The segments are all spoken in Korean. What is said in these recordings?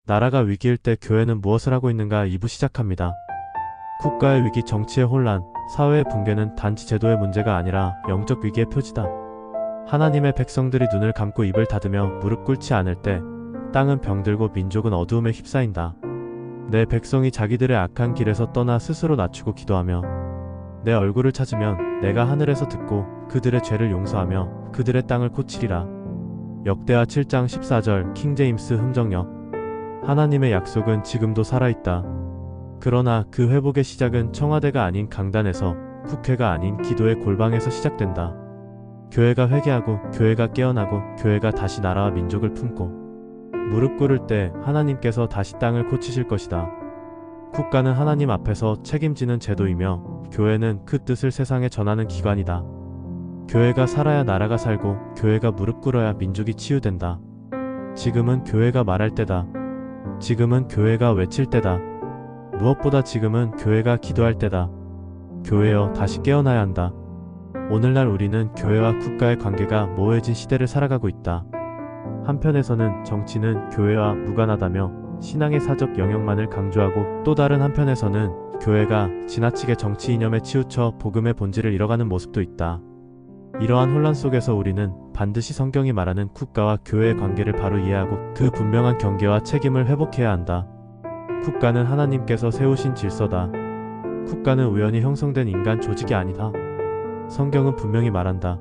나라가 위기일 때 교회는 무엇을 하고 있는가 2부 시작합니다. 국가의 위기, 정치의 혼란, 사회의 붕괴는 단지 제도의 문제가 아니라 영적 위기의 표지다. 하나님의 백성들이 눈을 감고 입을 닫으며 무릎 꿇지 않을 때 땅은 병들고 민족은 어두움에 휩싸인다. 내 백성이 자기들의 악한 길에서 떠나 스스로 낮추고 기도하며 내 얼굴을 찾으면 내가 하늘에서 듣고 그들의 죄를 용서하며 그들의 땅을 고치리라. 역대하 7장 14절 킹제임스 흠정역. 하나님의 약속은 지금도 살아있다. 그러나 그 회복의 시작은 청와대가 아닌 강단에서, 국회가 아닌 기도의 골방에서 시작된다. 교회가 회개하고, 교회가 깨어나고, 교회가 다시 나라와 민족을 품고 무릎 꿇을 때 하나님께서 다시 땅을 고치실 것이다. 국가는 하나님 앞에서 책임지는 제도이며 교회는 그 뜻을 세상에 전하는 기관이다. 교회가 살아야 나라가 살고, 교회가 무릎 꿇어야 민족이 치유된다. 지금은 교회가 말할 때다. 지금은 교회가 외칠 때다. 무엇보다 지금은 교회가 기도할 때다. 교회여, 다시 깨어나야 한다. 오늘날 우리는 교회와 국가의 관계가 모호해진 시대를 살아가고 있다. 한편에서는 정치는 교회와 무관하다며 신앙의 사적 영역만을 강조하고, 또 다른 한편에서는 교회가 지나치게 정치 이념에 치우쳐 복음의 본질을 잃어가는 모습도 있다. 이러한 혼란 속에서 우리는 반드시 성경이 말하는 국가와 교회의 관계를 바로 이해하고 그 분명한 경계와 책임을 회복해야 한다. 국가는 하나님께서 세우신 질서다. 국가는 우연히 형성된 인간 조직이 아니다. 성경은 분명히 말한다.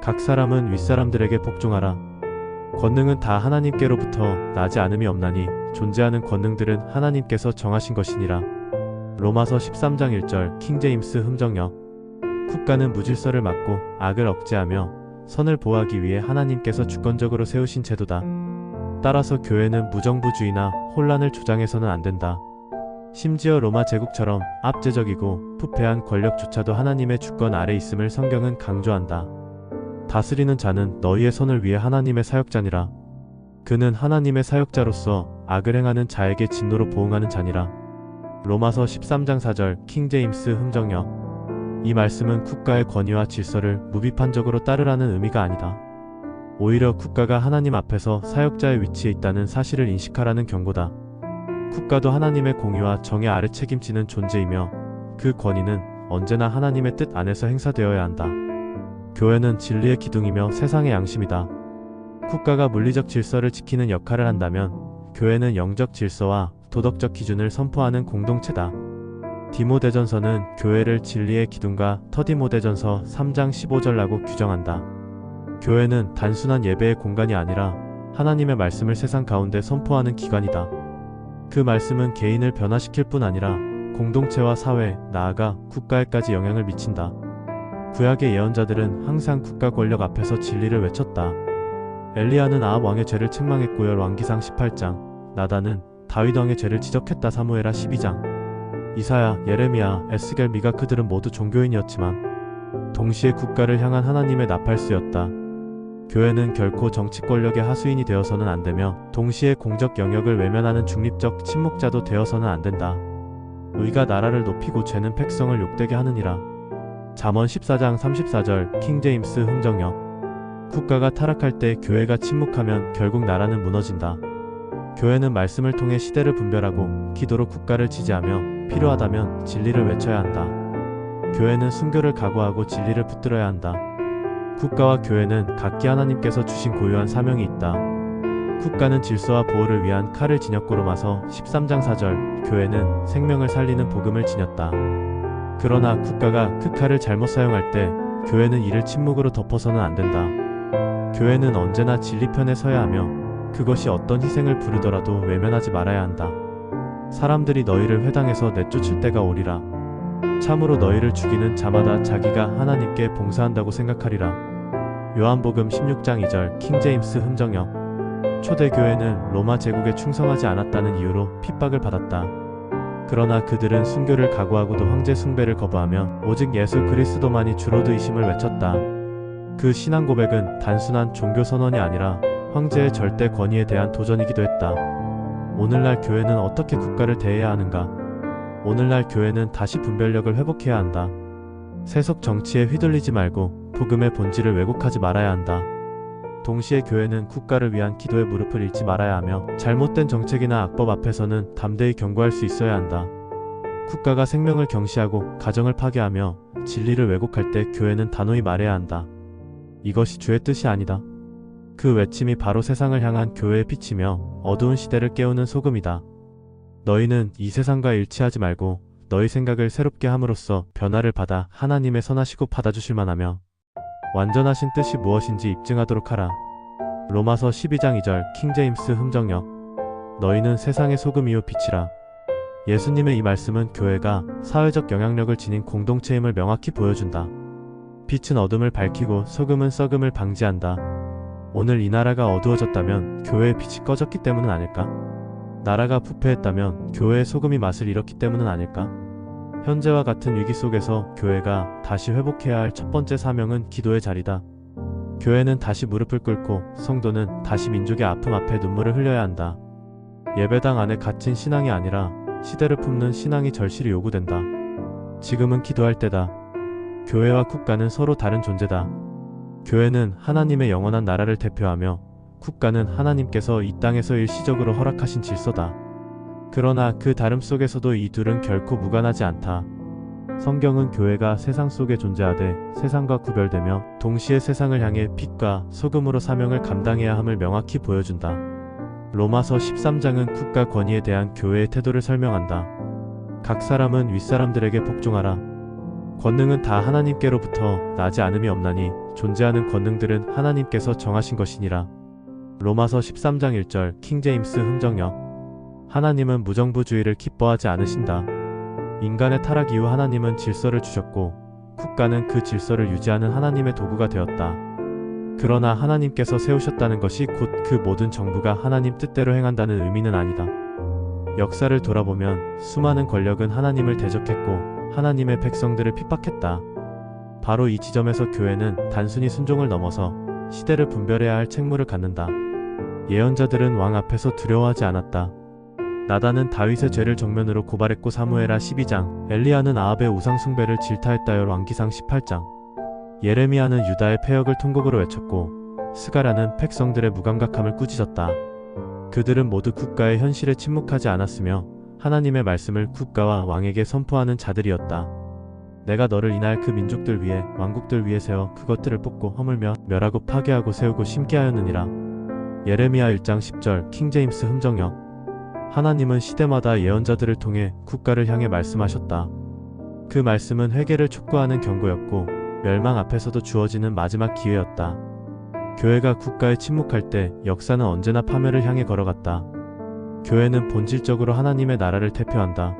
각 사람은 윗사람들에게 복종하라. 권능은 다 하나님께로부터 나지 않음이 없나니 존재하는 권능들은 하나님께서 정하신 것이니라. 로마서 13장 1절 킹제임스 흠정역. 국가는 무질서를 막고 악을 억제하며 선을 보호하기 위해 하나님께서 주권적으로 세우신 제도다. 따라서 교회는 무정부주의나 혼란을 조장해서는 안 된다. 심지어 로마 제국처럼 압제적이고 부패한 권력조차도 하나님의 주권 아래 있음을 성경은 강조한다. 다스리는 자는 너희의 선을 위해 하나님의 사역자니라. 그는 하나님의 사역자로서 악을 행하는 자에게 진노로 보응하는 자니라. 로마서 13장 4절 킹제임스 흠정역. 이 말씀은 국가의 권위와 질서를 무비판적으로 따르라는 의미가 아니다. 오히려 국가가 하나님 앞에서 사역자의 위치에 있다는 사실을 인식하라는 경고다. 국가도 하나님의 공의와 정의 아래 책임지는 존재이며 그 권위는 언제나 하나님의 뜻 안에서 행사되어야 한다. 교회는 진리의 기둥이며 세상의 양심이다. 국가가 물리적 질서를 지키는 역할을 한다면 교회는 영적 질서와 도덕적 기준을 선포하는 공동체다. 디모데전서는 교회를 진리의 기둥과 터디모데전서 3장 15절라고 규정한다. 교회는 단순한 예배의 공간이 아니라 하나님의 말씀을 세상 가운데 선포하는 기관이다. 그 말씀은 개인을 변화시킬 뿐 아니라 공동체와 사회, 나아가 국가에까지 영향을 미친다. 구약의 예언자들은 항상 국가 권력 앞에서 진리를 외쳤다. 엘리야는 아합 왕의 죄를 책망했고 열왕기상 18장, 나단은 다윗 왕의 죄를 지적했다. 사무엘하 12장. 이사야, 예레미야, 에스겔, 미가 그들은 모두 종교인이었지만 동시에 국가를 향한 하나님의 나팔수였다. 교회는 결코 정치 권력의 하수인이 되어서는 안 되며 동시에 공적 영역을 외면하는 중립적 침묵자도 되어서는 안 된다. 의가 나라를 높이고 죄는 백성을 욕되게 하느니라. 잠언 14장 34절 킹제임스 흠정역. 국가가 타락할 때 교회가 침묵하면 결국 나라는 무너진다. 교회는 말씀을 통해 시대를 분별하고 기도로 국가를 지지하며 필요하다면 진리를 외쳐야 한다. 교회는 순교를 각오하고 진리를 붙들어야 한다. 국가와 교회는 각기 하나님께서 주신 고유한 사명이 있다. 국가는 질서와 보호를 위한 칼을 지녔고 로마서 13장 4절 교회는 생명을 살리는 복음을 지녔다. 그러나 국가가 그 칼을 잘못 사용할 때 교회는 이를 침묵으로 덮어서는 안 된다. 교회는 언제나 진리 편에 서야 하며 그것이 어떤 희생을 부르더라도 외면하지 말아야 한다. 사람들이 너희를 회당에서 내쫓을 때가 오리라. 참으로 너희를 죽이는 자마다 자기가 하나님께 봉사한다고 생각하리라. 요한복음 16장 2절 킹제임스 흠정역. 초대교회는 로마 제국에 충성하지 않았다는 이유로 핍박을 받았다. 그러나 그들은 순교를 각오하고도 황제 숭배를 거부하며 오직 예수 그리스도만이 주로드이심을 외쳤다. 그 신앙 고백은 단순한 종교 선언이 아니라 황제의 절대 권위에 대한 도전이기도 했다. 오늘날 교회는 어떻게 국가를 대해야 하는가? 오늘날 교회는 다시 분별력을 회복해야 한다. 세속 정치에 휘둘리지 말고 복음의 본질을 왜곡하지 말아야 한다. 동시에 교회는 국가를 위한 기도에 무릎을 잃지 말아야 하며 잘못된 정책이나 악법 앞에서는 담대히 경고할 수 있어야 한다. 국가가 생명을 경시하고 가정을 파괴하며 진리를 왜곡할 때 교회는 단호히 말해야 한다. 이것이 주의 뜻이 아니다. 그 외침이 바로 세상을 향한 교회의 빛이며 어두운 시대를 깨우는 소금이다. 너희는 이 세상과 일치하지 말고 너희 생각을 새롭게 함으로써 변화를 받아 하나님의 선하시고 받아주실 만하며 완전하신 뜻이 무엇인지 입증하도록 하라. 로마서 12장 2절 킹제임스 흠정역. 너희는 세상의 소금이요 빛이라. 예수님의 이 말씀은 교회가 사회적 영향력을 지닌 공동체임을 명확히 보여준다. 빛은 어둠을 밝히고 소금은 썩음을 방지한다. 오늘 이 나라가 어두워졌다면 교회의 빛이 꺼졌기 때문은 아닐까? 나라가 부패했다면 교회의 소금이 맛을 잃었기 때문은 아닐까? 현재와 같은 위기 속에서 교회가 다시 회복해야 할 첫 번째 사명은 기도의 자리다. 교회는 다시 무릎을 꿇고 성도는 다시 민족의 아픔 앞에 눈물을 흘려야 한다. 예배당 안에 갇힌 신앙이 아니라 시대를 품는 신앙이 절실히 요구된다. 지금은 기도할 때다. 교회와 국가는 서로 다른 존재다. 교회는 하나님의 영원한 나라를 대표하며 국가는 하나님께서 이 땅에서 일시적으로 허락하신 질서다. 그러나 그 다름 속에서도 이 둘은 결코 무관하지 않다. 성경은 교회가 세상 속에 존재하되 세상과 구별되며 동시에 세상을 향해 빛과 소금으로 사명을 감당해야 함을 명확히 보여준다. 로마서 13장은 국가 권위에 대한 교회의 태도를 설명한다. 각 사람은 윗사람들에게 복종하라. 권능은 다 하나님께로부터 나지 않음이 없나니 존재하는 권능들은 하나님께서 정하신 것이니라. 로마서 13장 1절 킹제임스 흠정역. 하나님은 무정부주의를 기뻐하지 않으신다. 인간의 타락 이후 하나님은 질서를 주셨고 국가는 그 질서를 유지하는 하나님의 도구가 되었다. 그러나 하나님께서 세우셨다는 것이 곧 그 모든 정부가 하나님 뜻대로 행한다는 의미는 아니다. 역사를 돌아보면 수많은 권력은 하나님을 대적했고 하나님의 백성들을 핍박했다. 바로 이 지점에서 교회는 단순히 순종을 넘어서 시대를 분별해야 할 책무를 갖는다. 예언자들은 왕 앞에서 두려워하지 않았다. 나단은 다윗의 죄를 정면으로 고발했고 사무엘하 12장, 엘리야는 아합의 우상 숭배를 질타했다요 왕기상 18장. 예레미야는 유다의 패역을 통곡으로 외쳤고 스가랴는 백성들의 무감각함을 꾸짖었다. 그들은 모두 국가의 현실에 침묵하지 않았으며 하나님의 말씀을 국가와 왕에게 선포하는 자들이었다. 내가 너를 이날 그 민족들 위에 왕국들 위에 세워 그것들을 뽑고 허물며 멸하고 파괴하고 세우고 심게 하였느니라. 예레미야 1장 10절 킹제임스 흠정역. 하나님은 시대마다 예언자들을 통해 국가를 향해 말씀하셨다. 그 말씀은 회개를 촉구하는 경고였고 멸망 앞에서도 주어지는 마지막 기회였다. 교회가 국가에 침묵할 때 역사는 언제나 파멸을 향해 걸어갔다. 교회는 본질적으로 하나님의 나라를 대표한다.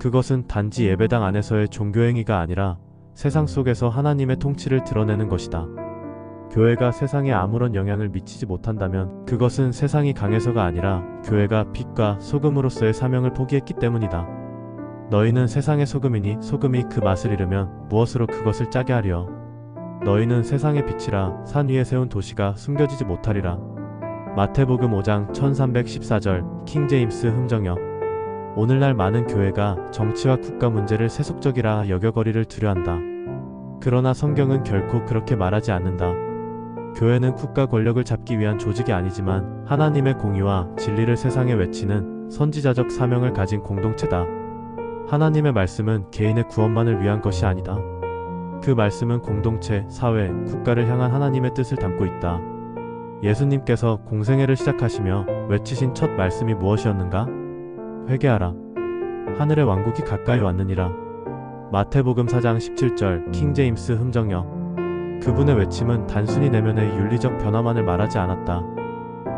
그것은 단지 예배당 안에서의 종교행위가 아니라 세상 속에서 하나님의 통치를 드러내는 것이다. 교회가 세상에 아무런 영향을 미치지 못한다면 그것은 세상이 강해서가 아니라 교회가 빛과 소금으로서의 사명을 포기했기 때문이다. 너희는 세상의 소금이니 소금이 그 맛을 잃으면 무엇으로 그것을 짜게 하리요. 너희는 세상의 빛이라 산 위에 세운 도시가 숨겨지지 못하리라. 마태복음 5장 1314절 킹제임스 흠정역. 오늘날 많은 교회가 정치와 국가 문제를 세속적이라 여겨거리를 두려한다. 그러나 성경은 결코 그렇게 말하지 않는다. 교회는 국가 권력을 잡기 위한 조직이 아니지만 하나님의 공의와 진리를 세상에 외치는 선지자적 사명을 가진 공동체다. 하나님의 말씀은 개인의 구원만을 위한 것이 아니다. 그 말씀은 공동체, 사회, 국가를 향한 하나님의 뜻을 담고 있다. 예수님께서 공생애를 시작하시며 외치신 첫 말씀이 무엇이었는가? 회개하라. 하늘의 왕국이 가까이 왔느니라. 마태복음 4장 17절 킹제임스 흠정역. 그분의 외침은 단순히 내면의 윤리적 변화만을 말하지 않았다.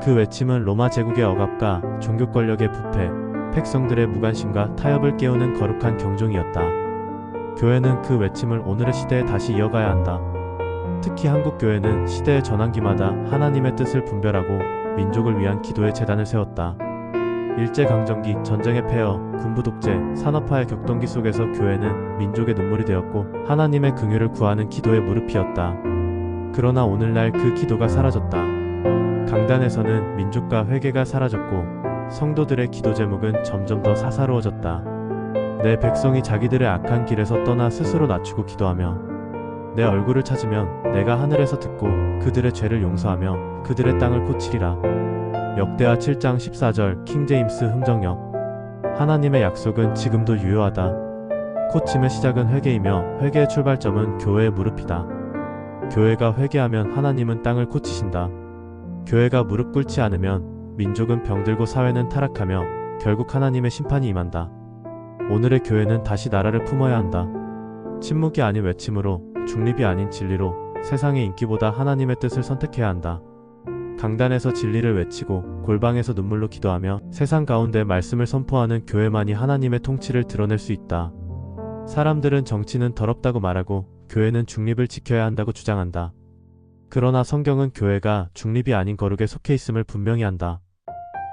그 외침은 로마 제국의 억압과 종교 권력의 부패, 백성들의 무관심과 타협을 깨우는 거룩한 경종이었다. 교회는 그 외침을 오늘의 시대에 다시 이어가야 한다. 특히 한국 교회는 시대의 전환기마다 하나님의 뜻을 분별하고 민족을 위한 기도의 재단을 세웠다. 일제강점기, 전쟁의 폐허, 군부 독재, 산업화의 격동기 속에서 교회는 민족의 눈물이 되었고 하나님의 긍휼을 구하는 기도의 무릎이었다. 그러나 오늘날 그 기도가 사라졌다. 강단에서는 민족과 회개가 사라졌고 성도들의 기도 제목은 점점 더 사사로워졌다. 내 백성이 자기들의 악한 길에서 떠나 스스로 낮추고 기도하며 내 얼굴을 찾으면 내가 하늘에서 듣고 그들의 죄를 용서하며 그들의 땅을 고치리라. 역대하 7장 14절 킹제임스 흥정역. 하나님의 약속은 지금도 유효하다. 고침의 시작은 회개이며 회개의 출발점은 교회의 무릎이다. 교회가 회개하면 하나님은 땅을 고치신다. 교회가 무릎 꿇지 않으면 민족은 병들고 사회는 타락하며 결국 하나님의 심판이 임한다. 오늘의 교회는 다시 나라를 품어야 한다. 침묵이 아닌 외침으로, 중립이 아닌 진리로 세상의 인기보다 하나님의 뜻을 선택해야 한다. 강단에서 진리를 외치고 골방에서 눈물로 기도하며 세상 가운데 말씀을 선포하는 교회만이 하나님의 통치를 드러낼 수 있다. 사람들은 정치는 더럽다고 말하고 교회는 중립을 지켜야 한다고 주장한다. 그러나 성경은 교회가 중립이 아닌 거룩에 속해 있음을 분명히 한다.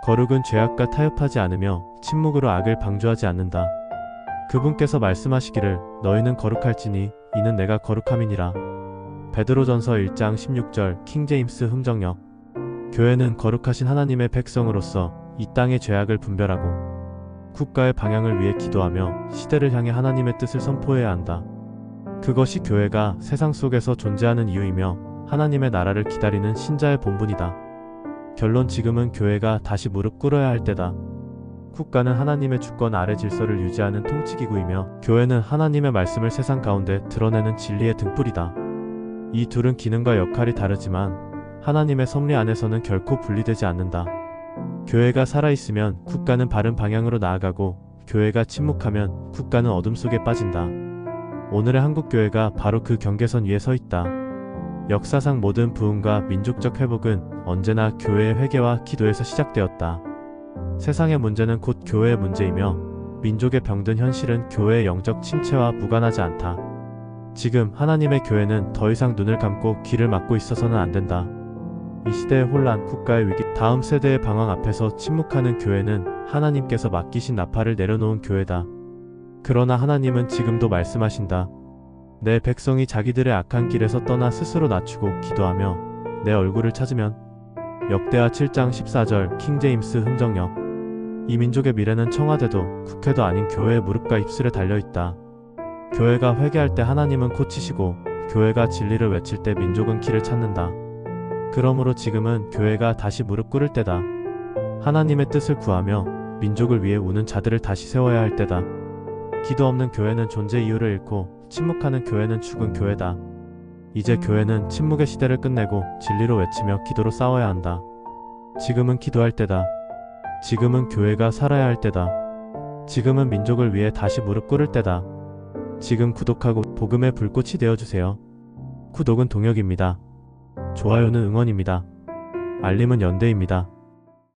거룩은 죄악과 타협하지 않으며 침묵으로 악을 방조하지 않는다. 그분께서 말씀하시기를 너희는 거룩할지니 이는 내가 거룩함이니라. 베드로전서 1장 16절 킹제임스 흥정역. 교회는 거룩하신 하나님의 백성으로서 이 땅의 죄악을 분별하고 국가의 방향을 위해 기도하며 시대를 향해 하나님의 뜻을 선포해야 한다. 그것이 교회가 세상 속에서 존재하는 이유이며 하나님의 나라를 기다리는 신자의 본분이다. 결론, 지금은 교회가 다시 무릎 꿇어야 할 때다. 국가는 하나님의 주권 아래 질서를 유지하는 통치기구이며 교회는 하나님의 말씀을 세상 가운데 드러내는 진리의 등불이다. 이 둘은 기능과 역할이 다르지만 하나님의 섭리 안에서는 결코 분리되지 않는다. 교회가 살아있으면 국가는 바른 방향으로 나아가고 교회가 침묵하면 국가는 어둠 속에 빠진다. 오늘의 한국교회가 바로 그 경계선 위에 서 있다. 역사상 모든 부흥과 민족적 회복은 언제나 교회의 회개와 기도에서 시작되었다. 세상의 문제는 곧 교회의 문제이며 민족의 병든 현실은 교회의 영적 침체와 무관하지 않다. 지금 하나님의 교회는 더 이상 눈을 감고 귀를 막고 있어서는 안 된다. 이 시대의 혼란, 국가의 위기, 다음 세대의 방황 앞에서 침묵하는 교회는 하나님께서 맡기신 나팔을 내려놓은 교회다. 그러나 하나님은 지금도 말씀하신다. 내 백성이 자기들의 악한 길에서 떠나 스스로 낮추고 기도하며 내 얼굴을 찾으면. 역대하 7장 14절 킹제임스 흥정역. 이 민족의 미래는 청와대도 국회도 아닌 교회의 무릎과 입술에 달려있다. 교회가 회개할 때 하나님은 고치시고 교회가 진리를 외칠 때 민족은 길을 찾는다. 그러므로 지금은 교회가 다시 무릎 꿇을 때다. 하나님의 뜻을 구하며 민족을 위해 우는 자들을 다시 세워야 할 때다. 기도 없는 교회는 존재 이유를 잃고 침묵하는 교회는 죽은 교회다. 이제 교회는 침묵의 시대를 끝내고 진리로 외치며 기도로 싸워야 한다. 지금은 기도할 때다. 지금은 교회가 살아야 할 때다. 지금은 민족을 위해 다시 무릎 꿇을 때다. 지금 구독하고 복음의 불꽃이 되어주세요. 구독은 동역입니다. 좋아요는 응원입니다. 알림은 연대입니다.